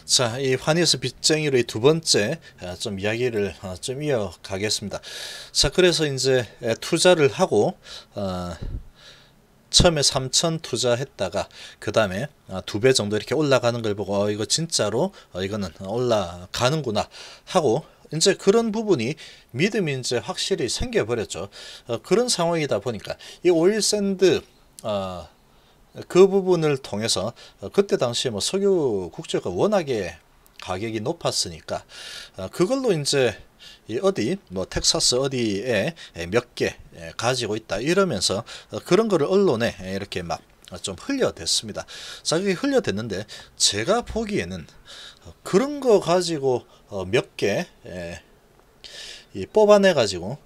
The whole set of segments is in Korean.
자, 이 환희에서 빚쟁이로의 두 번째 좀 이야기를 좀 이어가겠습니다. 자, 그래서 이제 투자를 하고 처음에 3천 투자했다가 그 다음에 2배 정도 이렇게 올라가는 걸 보고 이거 진짜로 이거는 올라가는구나 하고 이제 그런 부분이 믿음이 이제 확실히 생겨버렸죠. 그런 상황이다 보니까 이 오일 샌드 그 부분을 통해서 그때 당시에 뭐 석유 국제가 워낙에 가격이 높았으니까 그걸로 이제 이 어디 뭐 텍사스 어디에 몇 개 가지고 있다 이러면서 그런 거를 언론에 이렇게 막 좀 흘려댔습니다. 자, 그게 흘려댔는데 제가 보기에는 그런 거 가지고 몇 개 뽑아내 가지고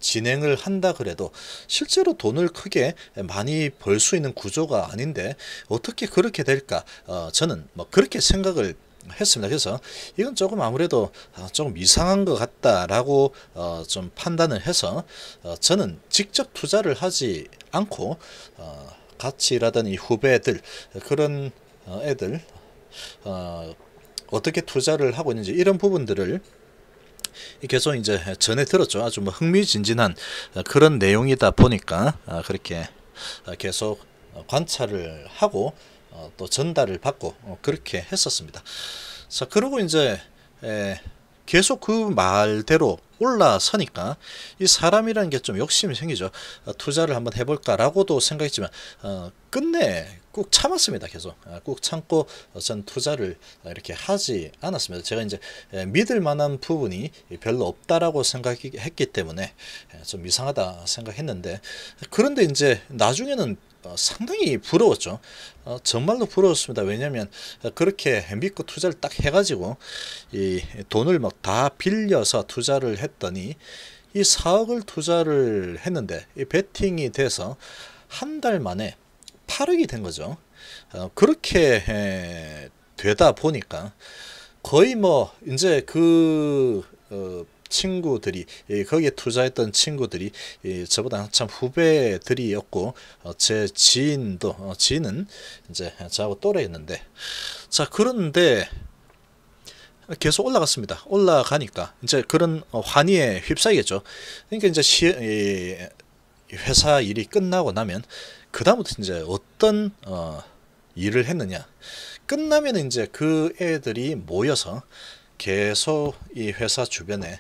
진행을 한다 그래도 실제로 돈을 크게 많이 벌 수 있는 구조가 아닌데 어떻게 그렇게 될까? 저는 뭐 그렇게 생각을 했습니다. 그래서 이건 조금 아무래도 조금 이상한 것 같다라고 좀 판단을 해서 저는 직접 투자를 하지 않고 같이 일하던 이 후배들 그런 애들 어떻게 투자를 하고 있는지 이런 부분들을 계속 이제 전해 들었죠. 아주 뭐 흥미진진한 그런 내용이다 보니까 그렇게 계속 관찰을 하고 또 전달을 받고 그렇게 했었습니다. 자, 그리고 이제 계속 그 말대로 올라서니까 이 사람이라는 게 좀 욕심이 생기죠. 투자를 한번 해볼까라고도 생각했지만 끝내 꾹 참았습니다. 계속 꾹 참고 전 투자를 이렇게 하지 않았습니다. 제가 이제 믿을 만한 부분이 별로 없다라고 생각했기 때문에 좀 이상하다 생각했는데 그런데 이제 나중에는 상당히 부러웠죠. 정말로 부러웠습니다. 왜냐하면 그렇게 믿고 투자를 딱 해가지고 이 돈을 막 다 빌려서 투자를 했더니 이 4억을 투자를 했는데 이 베팅이 돼서 한 달 만에 8억이 된 거죠. 그렇게 되다 보니까 거의 뭐 이제 그 친구들이 거기에 투자했던 친구들이 저보다 한참 후배들이었고 제 지인도 지인은 이제 저하고 또래였는데 자 그런데 계속 올라갔습니다. 올라가니까 이제 그런 환희에 휩싸이겠죠. 그러니까 이제 회사 일이 끝나고 나면 그 다음부터 이제 어떤 일을 했느냐 끝나면 이제 그 애들이 모여서 계속 이 회사 주변에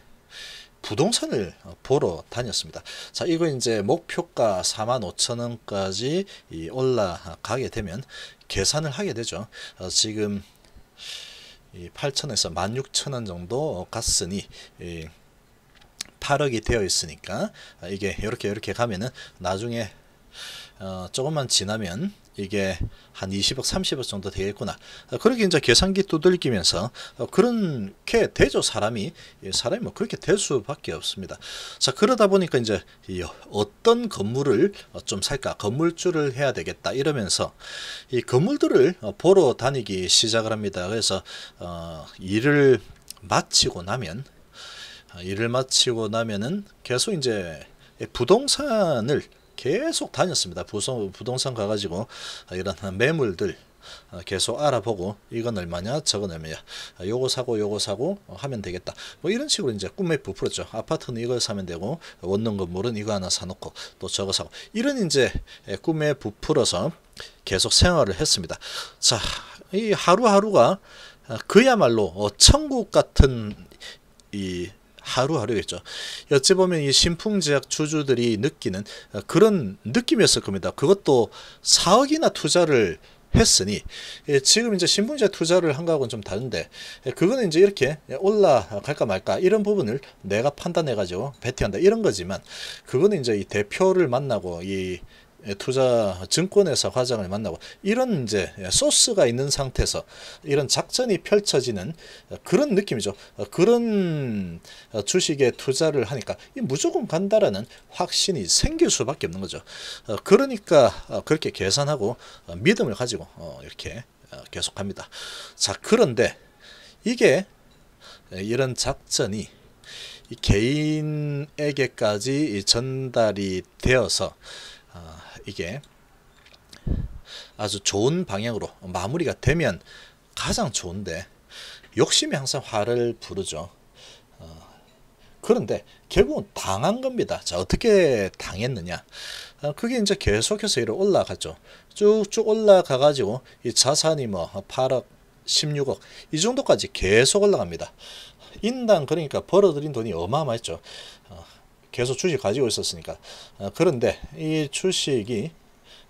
부동산을 보러 다녔습니다. 자, 이거 이제 목표가 45,000원까지 올라가게 되면 계산을 하게 되죠. 지금 8,000에서 16,000원 정도 갔으니 8억이 되어 있으니까 이게 이렇게 가면은 나중에 조금만 지나면 이게 한 20억 30억 정도 되겠구나 그렇게 이제 계산기 두들기면서 그렇게 되죠. 사람이 뭐 그렇게 될 수밖에 없습니다. 자 그러다 보니까 이제 어떤 건물을 좀 살까 건물주를 해야 되겠다 이러면서 이 건물들을 보러 다니기 시작을 합니다. 그래서 일을 마치고 나면은 계속 이제 부동산을 계속 다녔습니다. 부동산 가가지고 이런 매물들 계속 알아보고 이건 얼마냐 저건 얼마냐 요거 사고 하면 되겠다 뭐 이런 식으로 이제 꿈에 부풀었죠. 아파트는 이걸 사면 되고 원룸 건물은 이거 하나 사놓고 또 저거 사고 이런 이제 꿈에 부풀어서 계속 생활을 했습니다. 자, 이 하루하루가 그야말로 천국 같은 이 하루하루겠죠. 어찌 보면 이 신풍제약 주주들이 느끼는 그런 느낌이었을 겁니다. 그것도 4억이나 투자를 했으니 지금 이제 신풍제약 투자를 한 거하고는 좀 다른데 그거는 이제 이렇게 올라갈까 말까 이런 부분을 내가 판단해 가지고 베팅한다 이런 거지만 그거는 이제 이 대표를 만나고 이 투자 증권회사 과장을 만나고 이런 이제 소스가 있는 상태에서 이런 작전이 펼쳐지는 그런 느낌이죠. 그런 주식에 투자를 하니까 무조건 간다라는 확신이 생길 수밖에 없는 거죠. 그러니까 그렇게 계산하고 믿음을 가지고 이렇게 계속합니다. 자 그런데 이게 이런 작전이 개인에게까지 전달이 되어서 이게 아주 좋은 방향으로 마무리가 되면 가장 좋은데 욕심이 항상 화를 부르죠. 그런데 결국은 당한 겁니다. 자, 어떻게 당했느냐? 그게 이제 계속해서 이렇게 올라갔죠. 쭉쭉 올라가 가지고 이 자산이 뭐 8억, 16억 이 정도까지 계속 올라갑니다. 인당 그러니까 벌어들인 돈이 어마어마했죠. 계속 주식 가지고 있었으니까. 그런데 이 주식이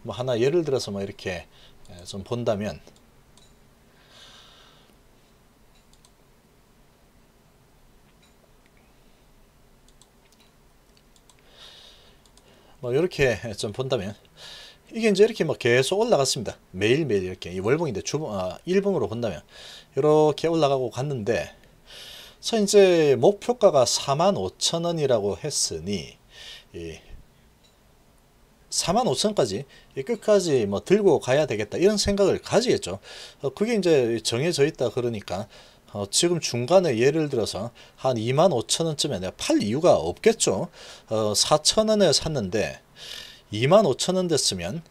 뭐 하나 예를 들어서 뭐 이렇게 좀 본다면 뭐 이렇게 좀 본다면 이게 이제 이렇게 뭐 계속 올라갔습니다. 매일매일 이렇게 이 월봉인데 일봉으로 본다면 이렇게 올라가고 갔는데 자 이제 목표가가 45,000원이라고 했으니 45,000원까지 끝까지 뭐 들고 가야 되겠다 이런 생각을 가지겠죠. 그게 이제 정해져 있다 그러니까 지금 중간에 예를 들어서 한 25,000원쯤에 내가 팔 이유가 없겠죠. 4,000원에 샀는데 25,000원 됐으면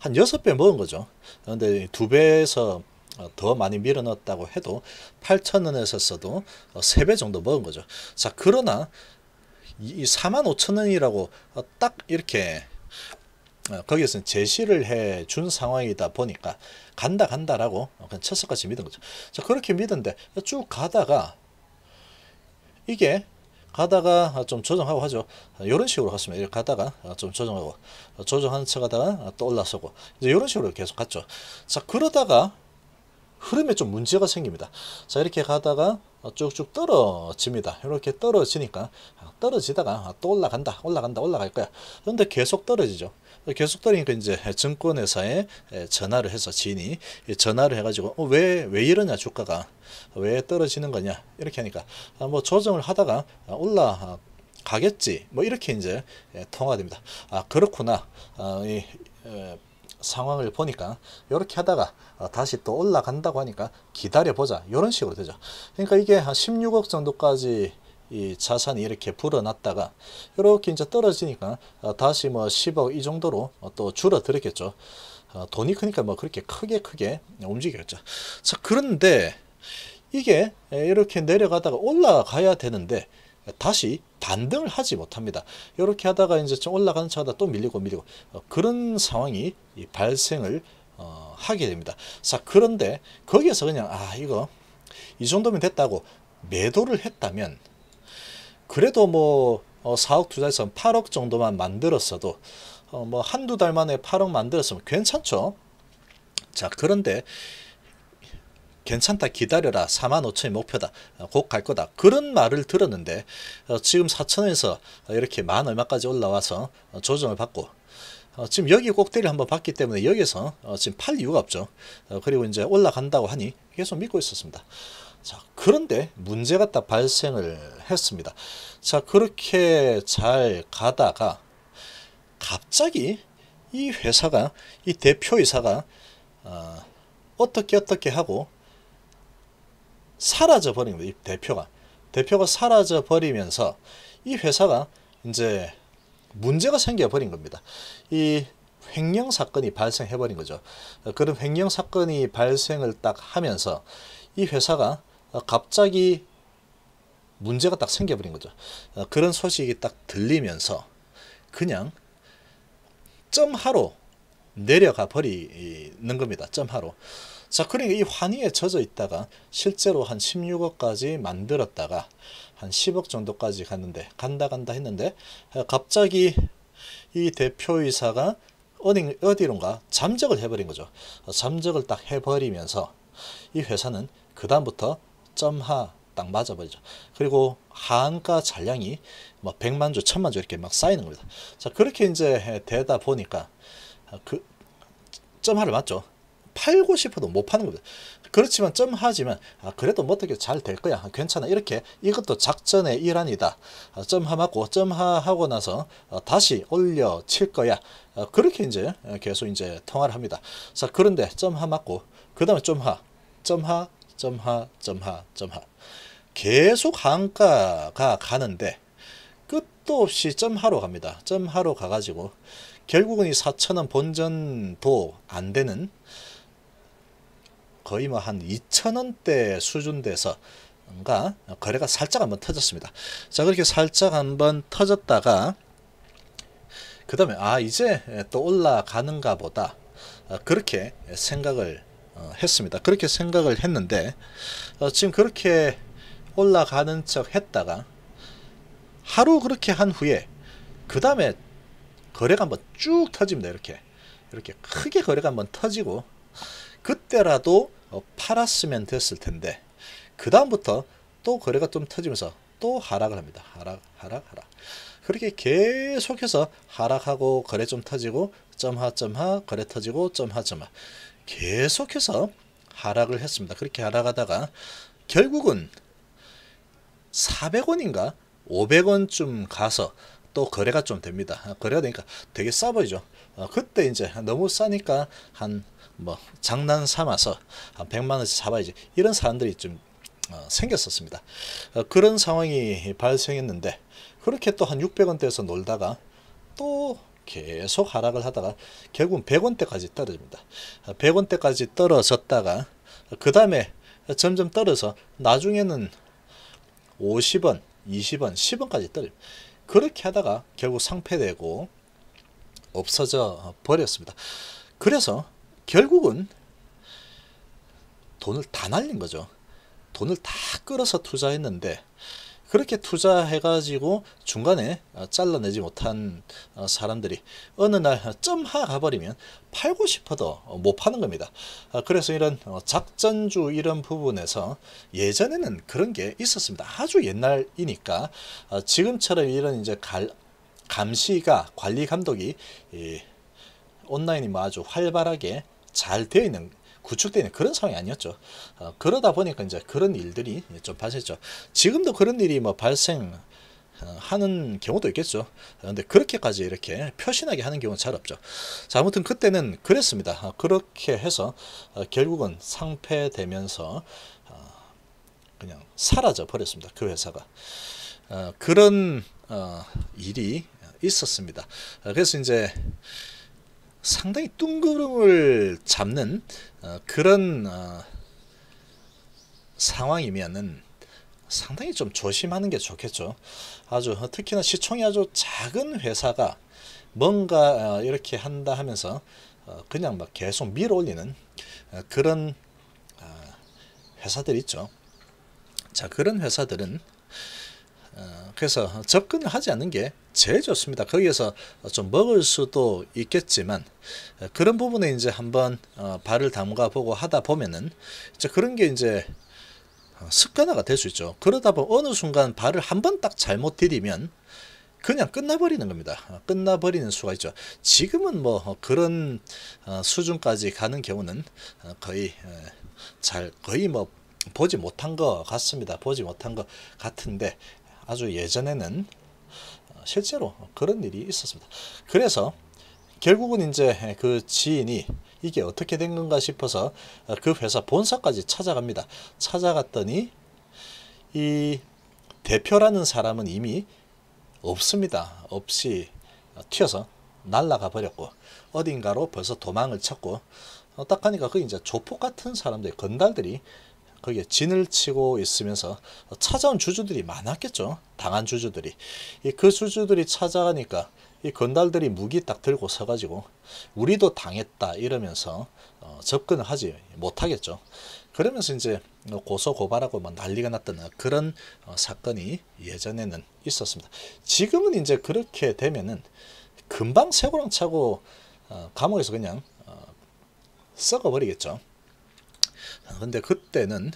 한 6배 먹은 거죠. 근데 2배에서 더 많이 밀어 넣었다고 해도 8,000원에서 써도 3배 정도 먹은 거죠. 자, 그러나 이 45,000원이라고 딱 이렇게 거기에서 제시를 해 준 상황이다 보니까 간다라고 그냥 첫석같이 믿은 거죠. 자, 그렇게 믿은데 쭉 가다가 이게 가다가 좀 조정하고 하죠. 이런 식으로 갔습니다. 이렇게 가다가 좀 조정하고 조정하는 척 하다가 또 올라서고 이제 이런 식으로 계속 갔죠. 자, 그러다가 흐름에 좀 문제가 생깁니다. 자, 이렇게 가다가 쭉쭉 떨어집니다. 이렇게 떨어지니까 떨어지다가 또 올라갈 거야. 그런데 계속 떨어지죠. 계속 떨어지니까 이제 증권회사에 전화를 해서 지인이 전화를 해가지고 왜 이러냐, 주가가 왜 떨어지는 거냐 이렇게 하니까 뭐 조정을 하다가 올라가겠지 뭐 이렇게 이제 통화가 됩니다. 그렇구나. 이 상황을 보니까 이렇게 하다가 다시 또 올라간다고 하니까 기다려보자 이런 식으로 되죠. 그러니까 이게 한 16억 정도까지 이 자산이 이렇게 불어났다가 이렇게 이제 떨어지니까 다시 뭐 10억 이 정도로 또 줄어들었겠죠. 돈이 크니까 뭐 그렇게 크게 움직였죠. 자, 그런데 이게 이렇게 내려가다가 올라가야 되는데 다시 반등을 하지 못합니다. 이렇게 하다가 이제 좀 올라가는 차다 또 밀리고 그런 상황이 발생을 하게 됩니다. 자, 그런데 거기에서 그냥 이거 이 정도면 됐다고 매도를 했다면 그래도 뭐 4억 투자해서 8억 정도만 만들었어도 뭐 한두 달 만에 8억 만들었으면 괜찮죠. 자, 그런데 괜찮다, 기다려라, 45,000이 목표다, 곧 갈 거다 그런 말을 들었는데 지금 4,000원에서 이렇게 만 얼마까지 올라와서 조정을 받고 지금 여기 꼭대기를 한번 봤기 때문에 여기서 지금 팔 이유가 없죠. 그리고 이제 올라간다고 하니 계속 믿고 있었습니다. 자, 그런데 문제가 딱 발생을 했습니다. 자, 그렇게 잘 가다가 갑자기 이 회사가 이 대표이사가 어떻게 하고 사라져 버린 거예요. 이 대표가 사라져 버리면서 이 회사가 이제 문제가 생겨 버린 겁니다. 이 횡령 사건이 발생해 버린 거죠. 그런 횡령 사건이 발생을 딱 하면서 이 회사가 갑자기 문제가 딱 생겨 버린 거죠. 그런 소식이 딱 들리면서 그냥 점하로 내려가 버리는 겁니다. 점하로. 자, 그러니까 이 환희에 젖어 있다가 실제로 한 16억까지 만들었다가 한 10억 정도까지 갔는데 간다 했는데 갑자기 이 대표이사가 어디론가 잠적을 해버린 거죠. 잠적을 딱 해버리면서 이 회사는 그 다음부터 점하 딱 맞아버리죠. 그리고 하한가 잔량이 뭐 100만 주, 1000만 주 이렇게 막 쌓이는 겁니다. 자, 그렇게 이제 되다 보니까 그 점하를 맞죠. 팔고 싶어도 못 파는 겁니다. 그렇지만 점하지만 그래도 뭐 어떻게 잘 될 거야, 괜찮아, 이렇게 이것도 작전의 일환이다. 점하 맞고 점하하고 나서 다시 올려 칠 거야. 그렇게 이제 계속 이제 통화를 합니다. 자, 그런데 점하 맞고 그 다음에 점하 계속 한가가 가는데 끝도 없이 점하러 갑니다. 점하러 가가지고 결국은 이 4천원 본전도 안 되는 거의 뭐 한 2천원대 수준 돼서 뭔가 거래가 살짝 한번 터졌습니다. 자, 그렇게 살짝 한번 터졌다가 그 다음에 이제 또 올라가는가 보다, 그렇게 생각을 했습니다. 그렇게 생각을 했는데 지금 그렇게 올라가는 척 했다가 하루 그렇게 한 후에 그 다음에 거래가 한번 쭉 터집니다. 이렇게 크게 거래가 한번 터지고, 그때라도 팔았으면 됐을 텐데 그 다음부터 또 거래가 좀 터지면서 또 하락을 합니다. 하락. 그렇게 계속해서 하락하고 거래 좀 터지고 점하 거래 터지고 점하 계속해서 하락을 했습니다. 그렇게 하락하다가 결국은 400원인가 500원쯤 가서 또 거래가 좀 됩니다. 거래가 되니까 되게 싸 보이죠. 그때 이제 너무 싸니까 한 뭐 장난 삼아서 한 100만원씩 사봐야지, 이런 사람들이 좀 생겼었습니다. 그런 상황이 발생했는데 그렇게 또 한 600원대에서 놀다가 또 계속 하락을 하다가 결국은 100원대까지 떨어집니다. 100원대까지 떨어졌다가 그 다음에 점점 떨어서 나중에는 50원, 20원, 10원까지 떨어집니다. 그렇게 하다가 결국 상폐되고 없어져 버렸습니다. 그래서 결국은 돈을 다 날린 거죠. 돈을 다 끌어서 투자했는데 그렇게 투자해가지고 중간에 잘라내지 못한 사람들이 어느 날 점하 가버리면 팔고 싶어도 못 파는 겁니다. 그래서 이런 작전주 이런 부분에서 예전에는 그런 게 있었습니다. 아주 옛날이니까 지금처럼 이런 이제 감시가, 관리 감독이 온라인이 뭐 아주 활발하게 잘 되어 있는, 구축되어 있는 그런 상황이 아니었죠. 그러다 보니까 이제 그런 일들이 좀 발생했죠. 지금도 그런 일이 뭐 발생하는 경우도 있겠죠. 근데 그렇게까지 이렇게 표신하게 하는 경우는 잘 없죠. 자, 아무튼 그때는 그랬습니다. 그렇게 해서 결국은 상폐되면서 그냥 사라져 버렸습니다. 그 회사가. 그런 일이 있었습니다. 그래서 이제 상당히 뜬구름을 잡는 그런 상황이면은 상당히 좀 조심하는 게 좋겠죠. 아주 특히나 시총이 아주 작은 회사가 뭔가 이렇게 한다 하면서 그냥 막 계속 밀어 올리는 그런 회사들 있죠. 자, 그런 회사들은 그래서 접근을 하지 않는 게 제일 좋습니다. 거기에서 좀 먹을 수도 있겠지만 그런 부분에 이제 한번 발을 담가 보고 하다 보면은 이제 그런 게 이제 습관화가 될 수 있죠. 그러다 보면 어느 순간 발을 한번 딱 잘못 디디면 그냥 끝나버리는 겁니다. 끝나버리는 수가 있죠. 지금은 뭐 그런 수준까지 가는 경우는 거의 뭐 보지 못한 것 같습니다. 보지 못한 것 같은데 아주 예전에는 실제로 그런 일이 있었습니다. 그래서 결국은 이제 그 지인이 이게 어떻게 된 건가 싶어서 그 회사 본사까지 찾아갑니다. 찾아갔더니 이 대표라는 사람은 이미 없습니다. 없이 튀어서 날아가 버렸고 어딘가로 벌써 도망을 쳤고 딱 하니까 그 이제 조폭 같은 사람들, 건달들이 거기에 진을 치고 있으면서 찾아온 주주들이 많았겠죠. 당한 주주들이. 그 주주들이 찾아가니까 이 건달들이 무기 딱 들고 서가지고 우리도 당했다 이러면서 접근을 하지 못하겠죠. 그러면서 이제 고소 고발하고 막 난리가 났던 그런 사건이 예전에는 있었습니다. 지금은 이제 그렇게 되면은 금방 쇠고랑 차고 감옥에서 그냥 썩어버리겠죠. 근데 그때는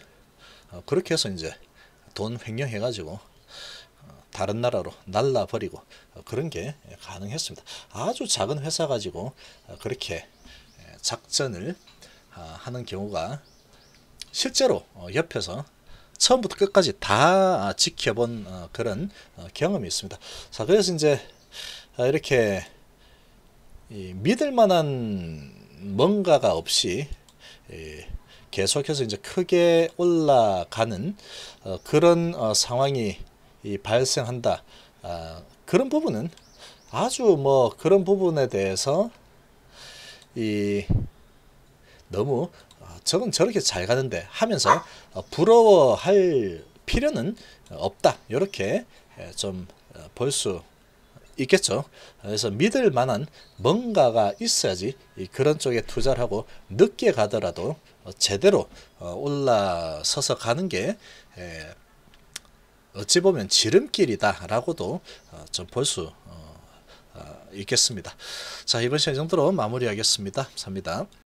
그렇게 해서 이제 돈 횡령해 가지고 다른 나라로 날라버리고 그런 게 가능했습니다. 아주 작은 회사 가지고 그렇게 작전을 하는 경우가 실제로 옆에서 처음부터 끝까지 다 지켜본 그런 경험이 있습니다. 자, 그래서 이제 이렇게 믿을 만한 뭔가가 없이 계속해서 이제 크게 올라가는 그런 상황이 발생한다. 그런 부분은 아주 뭐 그런 부분에 대해서 이 너무 저건 저렇게 잘 가는데 하면서 부러워할 필요는 없다. 이렇게 좀 볼 수 있겠죠. 그래서 믿을 만한 뭔가가 있어야지 그런 쪽에 투자를 하고 늦게 가더라도 제대로 올라서서 가는 게 어찌 보면 지름길이다라고도 좀 볼 수 있겠습니다. 자, 이번 시간 이 정도로 마무리하겠습니다. 감사합니다.